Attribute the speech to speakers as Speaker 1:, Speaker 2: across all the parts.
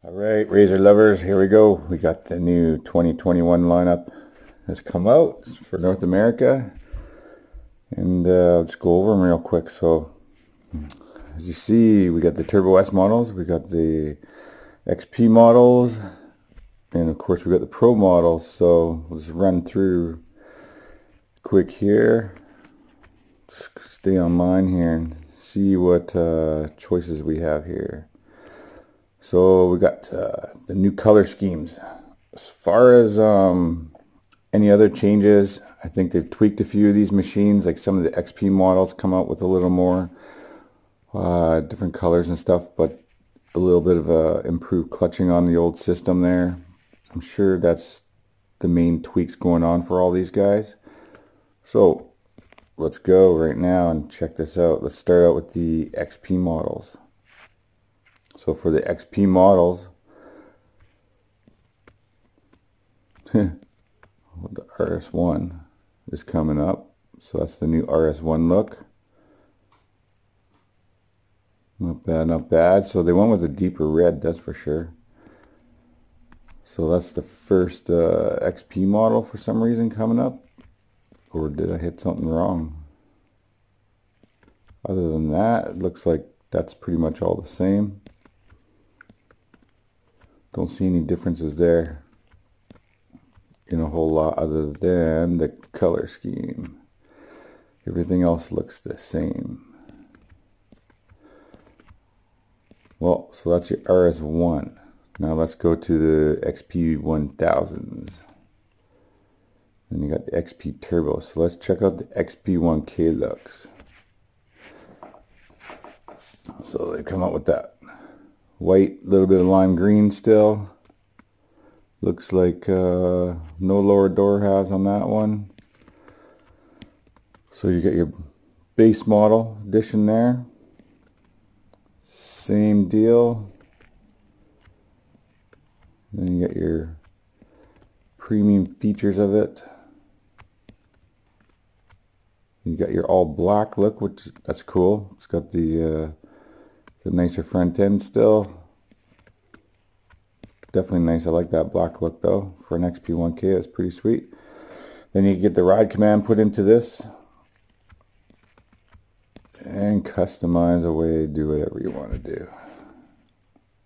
Speaker 1: All right, Razer lovers, here we go. We got the new 2021 lineup has come out for North America, and I'll just go over them real quick. So, as you see, we got the Turbo S models, we got the XP models, and of course we got the Pro models. So let's run through quick here. Just stay online here and see what choices we have here. So we got the new color schemes. As far as any other changes, I think they've tweaked a few of these machines. Like some of the XP models come out with a little more different colors and stuff, but a little bit of improved clutching on the old system there. I'm sure that's the main tweaks going on for all these guys. So let's go right now and check this out. Let's start out with the XP models. So for the XP models, the RS1 is coming up. So that's the new RS1 look. Not bad, not bad. So they went with a deeper red, that's for sure. So that's the first XP model for some reason coming up. Or did I hit something wrong? Other than that, it looks like that's pretty much all the same. Don't see any differences there in a whole lot other than the color scheme. Everything else looks the same. Well, so that's your RS1. Now let's go to the XP 1000s. Then you got the XP Turbo. So let's check out the XP 1K looks. So they come out with that white, little bit of lime green still. Looks like no lower door halves on that one. So you get your base model edition there. Same deal. Then you get your premium features of it. You got your all black look, which that's cool. It's got the nicer front end still. Definitely nice. I like that black look though. For an XP1K, that's pretty sweet. Then you get the ride command put into this. And customize away, do whatever you want to do.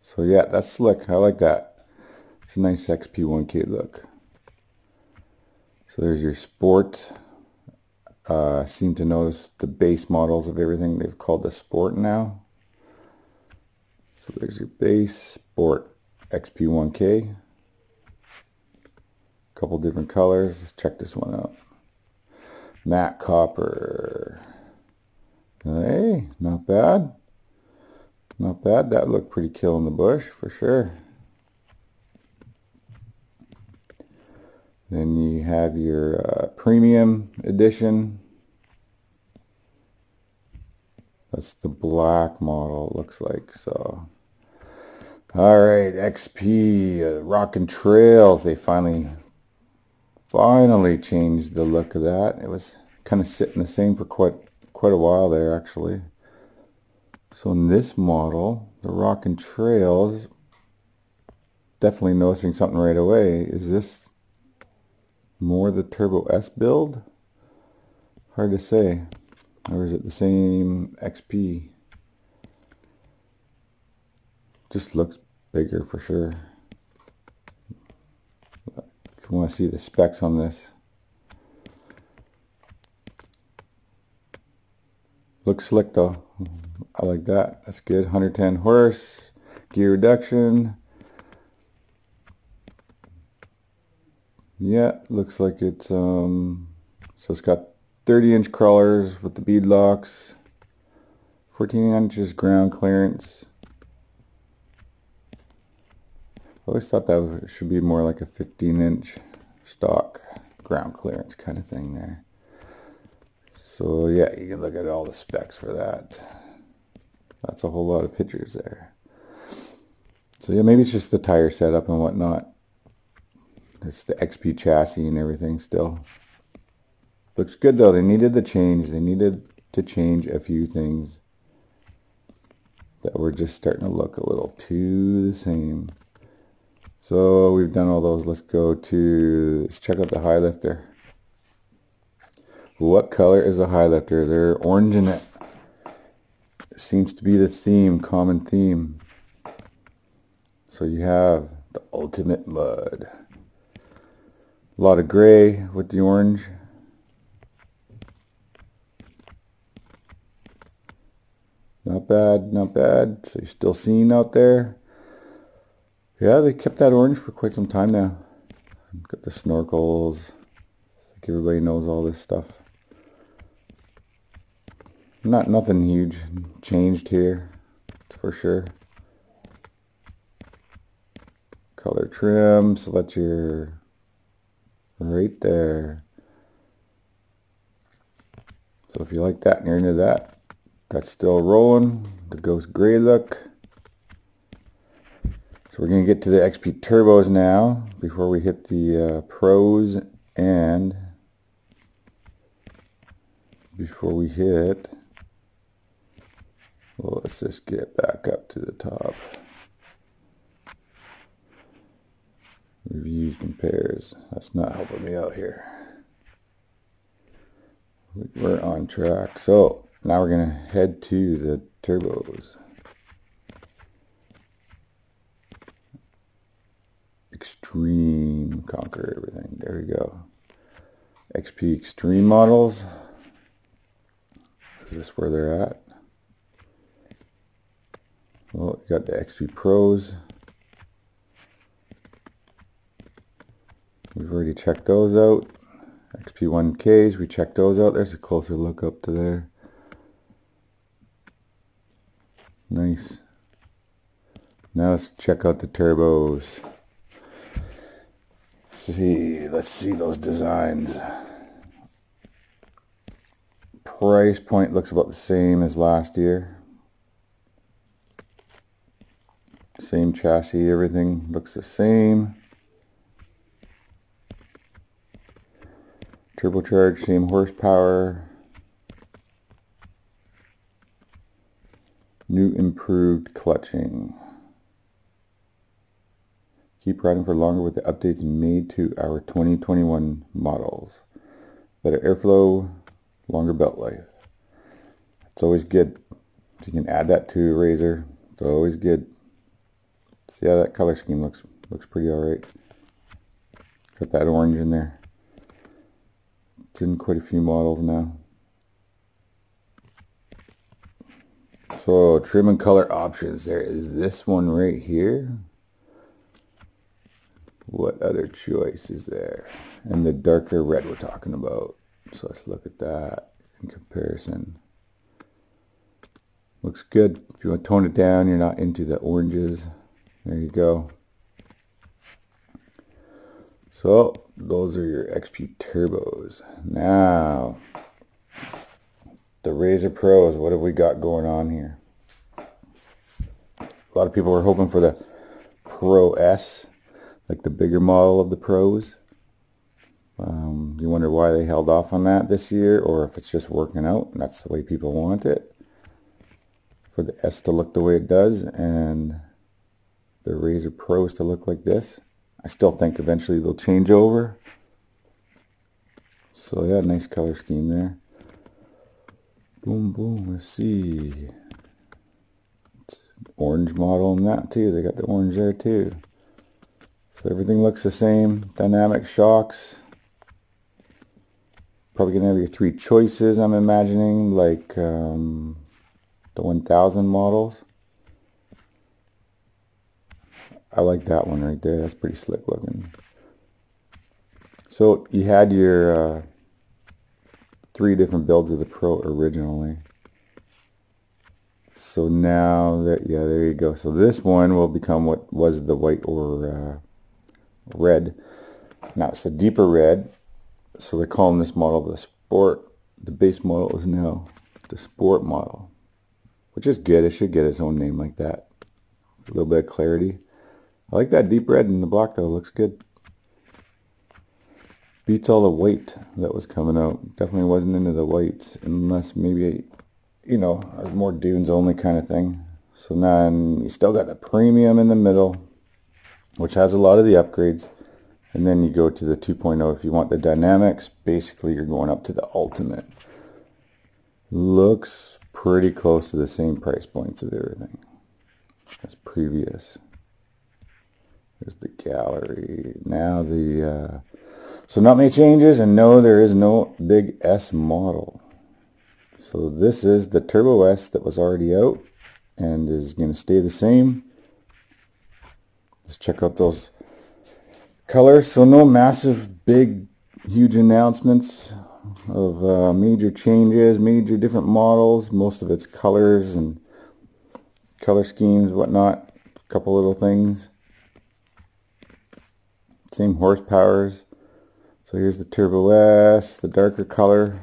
Speaker 1: So yeah, that's slick. I like that. It's a nice XP1K look. So there's your sport. I seem to notice the base models of everything they've called the sport now. So there's your base, sport, XP1K. Couple different colors. Let's check this one out. Matte copper. Hey, not bad. Not bad. That looked pretty kill in the bush for sure. Then you have your premium edition. That's the black model, it looks like. So, all right, XP Rockin' Trails. They finally changed the look of that. It was kind of sitting the same for quite a while there, actually. So in this model, the Rockin' Trails, definitely noticing something right away. Is this more the Turbo S build? Hard to say. Or is it the same XP? Just looks bigger for sure. If you want to see the specs on this. Looks slick though. I like that. That's good. 110 horse. Gear reduction. Yeah, looks like it's so it's got 30-inch crawlers with the bead locks, 14 inches ground clearance. I always thought that should be more like a 15-inch stock ground clearance kind of thing there. So yeah, you can look at all the specs for that. That's a whole lot of pictures there. So yeah, maybe it's just the tire setup and whatnot. It's the XP chassis and everything still. Looks good though. They needed the change. They needed to change a few things that were just starting to look a little too the same. So we've done all those. Let's check out the high lifter. What color is the high lifter? They're orange in it. Seems to be the theme, common theme. So you have the ultimate mud. A lot of gray with the orange. Not bad, not bad. So you're still seeing out there. Yeah, they kept that orange for quite some time now. Got the snorkels. I think everybody knows all this stuff. Nothing huge changed here, for sure. Color trim, so that's your right there. So if you like that and you're into that, that's still rolling. The ghost gray look. So we're going to get to the XP turbos now before we hit the pros, and before we hit, well, let's just get back up to the top. Reviews, compares. That's not helping me out here. We're on track. So now we're going to head to the turbos. Extreme, conquer everything. There we go. XP Extreme models. Is this where they're at? Well, you got the XP Pros. We've already checked those out. XP 1Ks, we checked those out. There's a closer look up to there. Nice. Now let's check out the turbos. Let's see those designs. Price point looks about the same as last year. Same chassis, everything looks the same. Turbocharged, same horsepower. New improved clutching. Keep riding for longer with the updates made to our 2021 models. Better airflow, longer belt life. It's always good. So you can add that to a Razer. It's always good. See how that color scheme looks pretty alright. Got that orange in there. It's in quite a few models now. So trim and color options. There is this one right here. What other choice is there? And the darker red we're talking about. So let's look at that in comparison. Looks good. If you want to tone it down, you're not into the oranges. There you go. So those are your XP turbos. Now, the Razer Pros. What have we got going on here? A lot of people were hoping for the Pro S, like the bigger model of the Pros. You wonder why they held off on that this year, or if it's just working out and that's the way people want it. For the S to look the way it does and the Razer Pros to look like this. I still think eventually they'll change over. So yeah, nice color scheme there. Boom, boom, let's see. Orange model in that too. They got the orange there too. So everything looks the same. Dynamic shocks. Probably gonna have your three choices, I'm imagining, like the 1000 models. I like that one right there. That's pretty slick looking. So you had your 3 different builds of the Pro originally. So now that, yeah, there you go. So this one will become what was the white or red. Now it's a deeper red. So they're calling this model the Sport. The base model is now the Sport model, which is good. It should get its own name like that. A little bit of clarity. I like that deep red in the black though. It looks good. Beats all the white that was coming out. Definitely wasn't into the whites unless maybe, you know, a more dunes only kind of thing. So now you still got the premium in the middle. which has a lot of the upgrades. And then you go to the 2.0 if you want the dynamics. Basically, you're going up to the ultimate. Looks pretty close to the same price points of everything as previous. There's the gallery. Now the so not many changes, and no, there is no big S model. So this is the Turbo S that was already out and is going to stay the same. Let's check out those colors. So no massive, big, huge announcements of major changes, major different models. Most of it's colors and color schemes, whatnot. A couple little things. Same horsepowers. So here's the Turbo S, the darker color.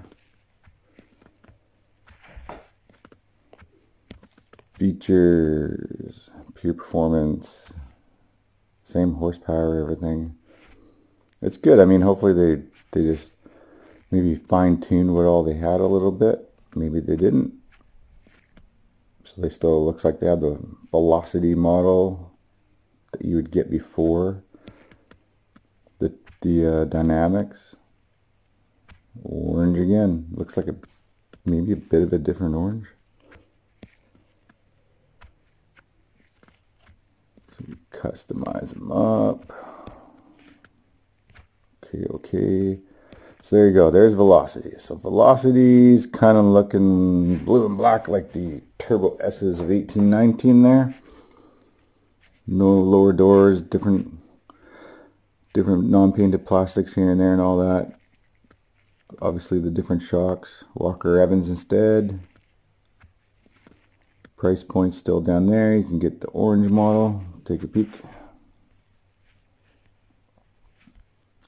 Speaker 1: Features, pure performance, same horsepower, everything. It's good. I mean, hopefully they just maybe fine-tuned what all they had a little bit. Maybe they didn't. So they still, looks like they have the Velocity model that you would get before the Dynamics. Orange again. Looks like maybe a bit of a different orange. Customize them up. Okay. So there you go. There's Velocity. So Velocity's kind of looking blue and black like the Turbo S's of 1819 there. No lower doors, different non-painted plastics here and there and all that. Obviously the different shocks. Walker Evans instead. Price point still down there. You can get the orange model. Take a peek.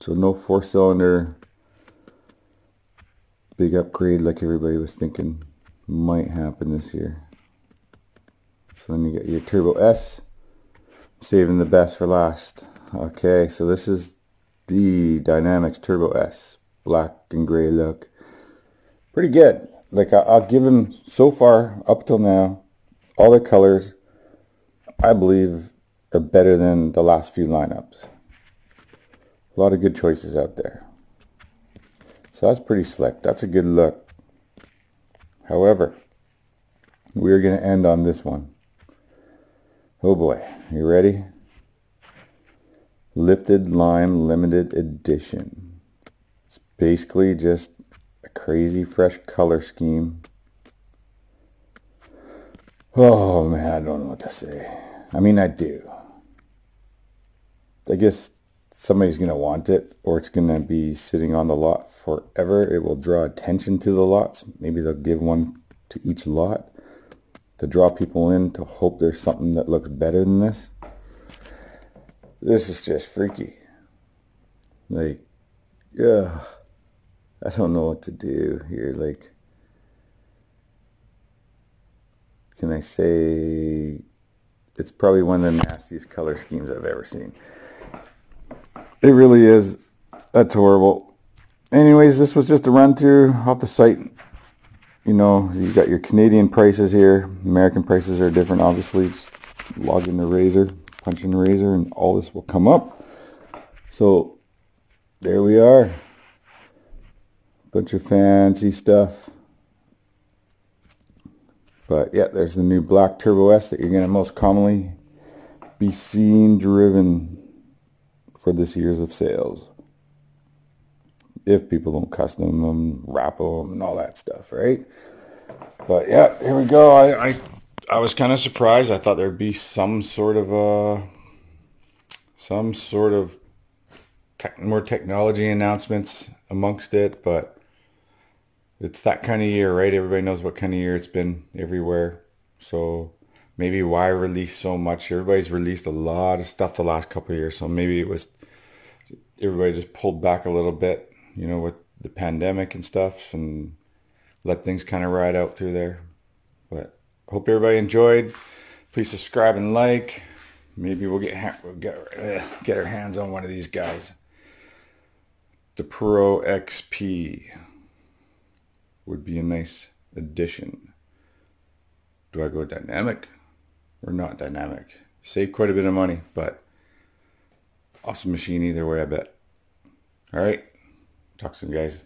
Speaker 1: So no 4-cylinder big upgrade like everybody was thinking might happen this year. So then you get your Turbo S. Saving the best for last. Okay, so this is the Dynamics Turbo S. Black and gray look. Pretty good. Like I'll give them, so far up till now, all their colors I believe are better than the last few lineups. A lot of good choices out there. So that's pretty slick. That's a good look. However, we're going to end on this one. Oh boy, you ready? Lifted Lime Limited Edition. It's basically just a crazy fresh color scheme. Oh man, I don't know what to say. I mean, I do. I guess somebody's going to want it, or it's going to be sitting on the lot forever. It will draw attention to the lots. Maybe they'll give one to each lot to draw people in, to hope there's something that looks better than this. This is just freaky. Like, yeah, I don't know what to do here. Like, can I say it's probably one of the nastiest color schemes I've ever seen. It really is. That's horrible. Anyways, this was just a run through off the site. You know, you got your Canadian prices here. American prices are different, obviously. Just log into Razer, punch in Razer, and all this will come up. So, there we are. Bunch of fancy stuff. But yeah, there's the new black Turbo S that you're going to most commonly be seen driven for this year's of sales. If people don't custom them, wrap them, and all that stuff, right? But yeah, here we go. I was kind of surprised. I thought there'd be some sort of more technology announcements amongst it, but it's that kind of year, right? Everybody knows what kind of year it's been everywhere. So maybe why release so much? Everybody's released a lot of stuff the last couple of years. So maybe it was everybody just pulled back a little bit, you know, with the pandemic and stuff, and let things kind of ride out through there. But hope everybody enjoyed. Please subscribe and like. Maybe we'll get our hands on one of these guys. The Pro XP would be a nice addition. Do I go dynamic or not dynamic? Save quite a bit of money, but Awesome machine either way, I bet. All right. Talk soon, guys.